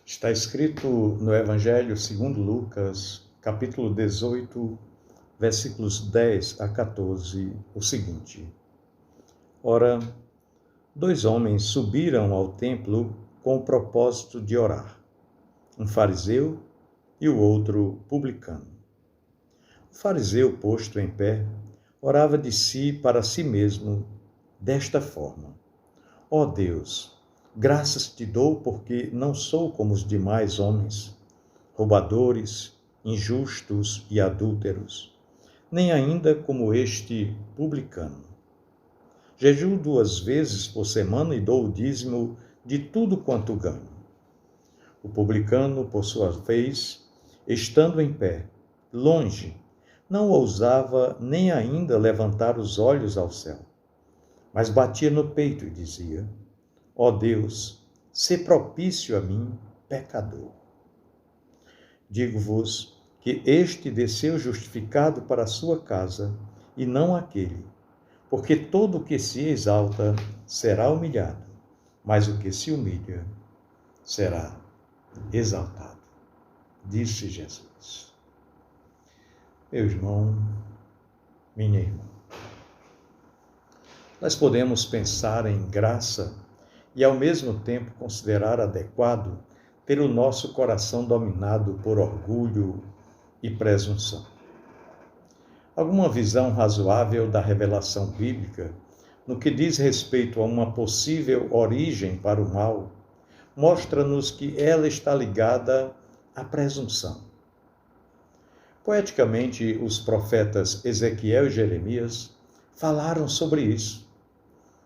Está escrito no Evangelho segundo Lucas, capítulo 18, versículos 10 a 14, o seguinte: Ora, 2 homens subiram ao templo com o propósito de orar, um fariseu e o outro publicano. O fariseu, posto em pé, orava de si para si mesmo desta forma: Ó Deus, graças te dou porque não sou como os demais homens, roubadores, injustos e adúlteros, nem ainda como este publicano. Jejuo 2 vezes por semana e dou o dízimo de tudo quanto ganho. O publicano, por sua vez, estando em pé, longe, não ousava nem ainda levantar os olhos ao céu, mas batia no peito e dizia: Ó Deus, sê propício a mim, pecador. Digo-vos que este desceu justificado para a sua casa, e não aquele, porque todo o que se exalta será humilhado, mas o que se humilha será exaltado. Disse Jesus. Meu irmão, minha irmã, nós podemos pensar em graça e, ao mesmo tempo, considerar adequado ter o nosso coração dominado por orgulho e presunção. Alguma visão razoável da revelação bíblica, no que diz respeito a uma possível origem para o mal, mostra-nos que ela está ligada à presunção. Poeticamente, os profetas Ezequiel e Jeremias falaram sobre isso.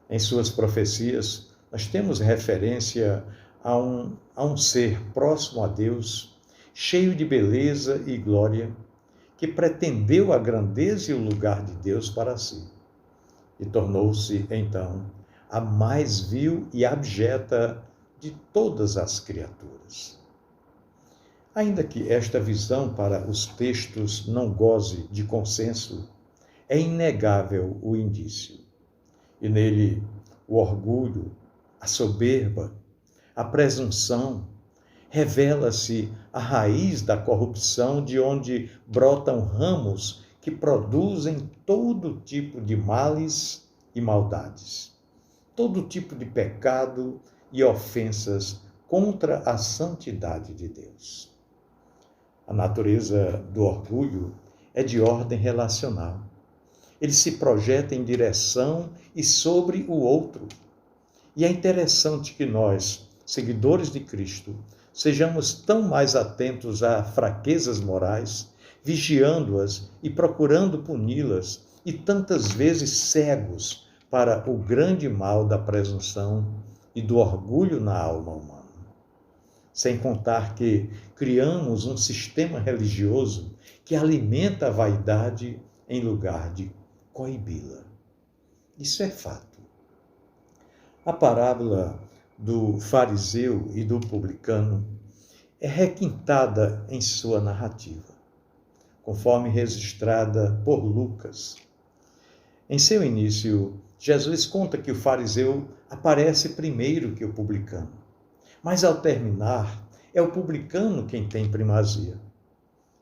Em suas profecias, nós temos referência a um ser próximo a Deus, cheio de beleza e glória, que pretendeu a grandeza e o lugar de Deus para si, e tornou-se, então, a mais vil e abjeta de todas as criaturas. Ainda que esta visão para os textos não goze de consenso, é inegável o indício. E nele o orgulho, a soberba, a presunção, revela-se a raiz da corrupção de onde brotam ramos que produzem todo tipo de males e maldades, todo tipo de pecado e ofensas contra a santidade de Deus. A natureza do orgulho é de ordem relacional. Ele se projeta em direção e sobre o outro. E é interessante que nós, seguidores de Cristo, sejamos tão mais atentos a fraquezas morais, vigiando-as e procurando puni-las, e tantas vezes cegos para o grande mal da presunção e do orgulho na alma humana. Sem contar que criamos um sistema religioso que alimenta a vaidade em lugar de coibi-la. Isso é fato. A parábola do fariseu e do publicano é requintada em sua narrativa, conforme registrada por Lucas. Em seu início, Jesus conta que o fariseu aparece primeiro que o publicano, mas ao terminar, é o publicano quem tem primazia.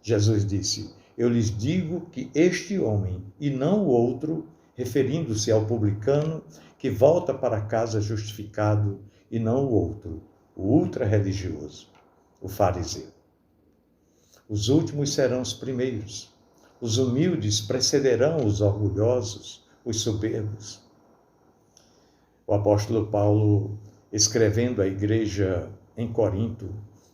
Jesus disse: Eu lhes digo que este homem, e não o outro, referindo-se ao publicano, que volta para casa justificado, e não o outro, o ultra-religioso, o fariseu. Os últimos serão os primeiros. Os humildes precederão os orgulhosos, os soberbos. O apóstolo Paulo, escrevendo à igreja em Corinto,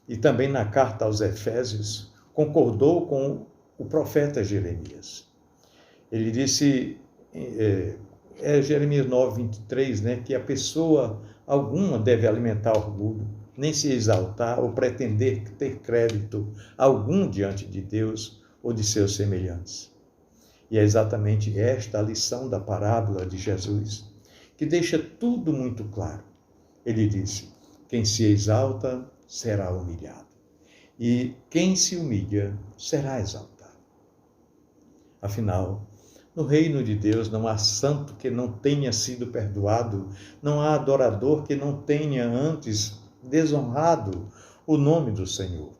e também na carta aos Efésios, concordou com o profeta Jeremias. Ele disse, Jeremias 9:23, que a pessoa alguma deve alimentar orgulho, nem se exaltar ou pretender ter crédito algum diante de Deus ou de seus semelhantes. E é exatamente esta a lição da parábola de Jesus, que deixa tudo muito claro. Ele disse: quem se exalta será humilhado, e quem se humilha será exaltado. Afinal, no reino de Deus não há santo que não tenha sido perdoado, não há adorador que não tenha antes desonrado o nome do Senhor.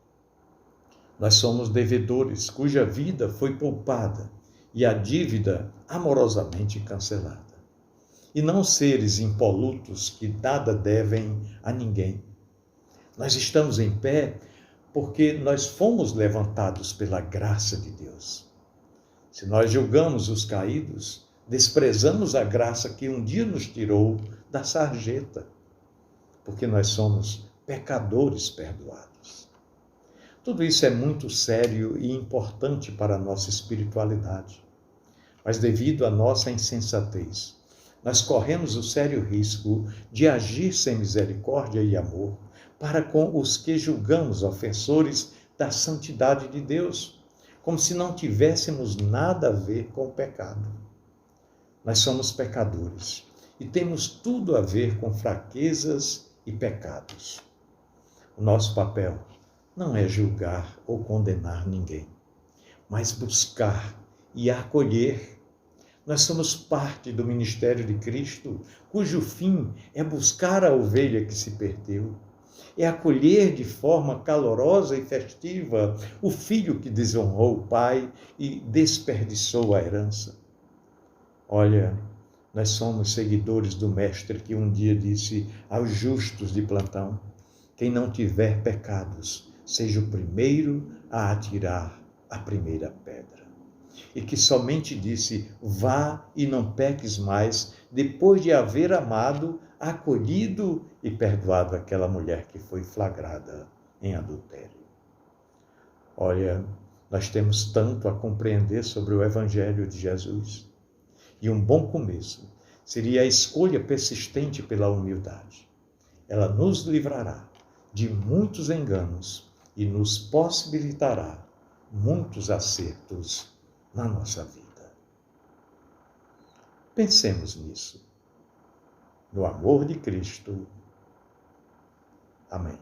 Nós somos devedores cuja vida foi poupada e a dívida amorosamente cancelada. E não seres impolutos que nada devem a ninguém. Nós estamos em pé porque nós fomos levantados pela graça de Deus. Se nós julgamos os caídos, desprezamos a graça que um dia nos tirou da sarjeta, porque nós somos pecadores perdoados. Tudo isso é muito sério e importante para a nossa espiritualidade. Mas devido à nossa insensatez, nós corremos o sério risco de agir sem misericórdia e amor para com os que julgamos ofensores da santidade de Deus, como se não tivéssemos nada a ver com o pecado. Nós somos pecadores e temos tudo a ver com fraquezas e pecados. O nosso papel não é julgar ou condenar ninguém, mas buscar e acolher. Nós somos parte do ministério de Cristo, cujo fim é buscar a ovelha que se perdeu, é acolher de forma calorosa e festiva o filho que desonrou o pai e desperdiçou a herança. Olha, nós somos seguidores do Mestre que um dia disse aos justos de plantão: quem não tiver pecados, seja o primeiro a atirar a primeira pedra. E que somente disse: vá e não peques mais, depois de haver amado, acolhido e perdoado aquela mulher que foi flagrada em adultério. Olha, nós temos tanto a compreender sobre o Evangelho de Jesus. E um bom começo seria a escolha persistente pela humildade. Ela nos livrará de muitos enganos e nos possibilitará muitos acertos na nossa vida. Pensemos nisso. No amor de Cristo. Amém.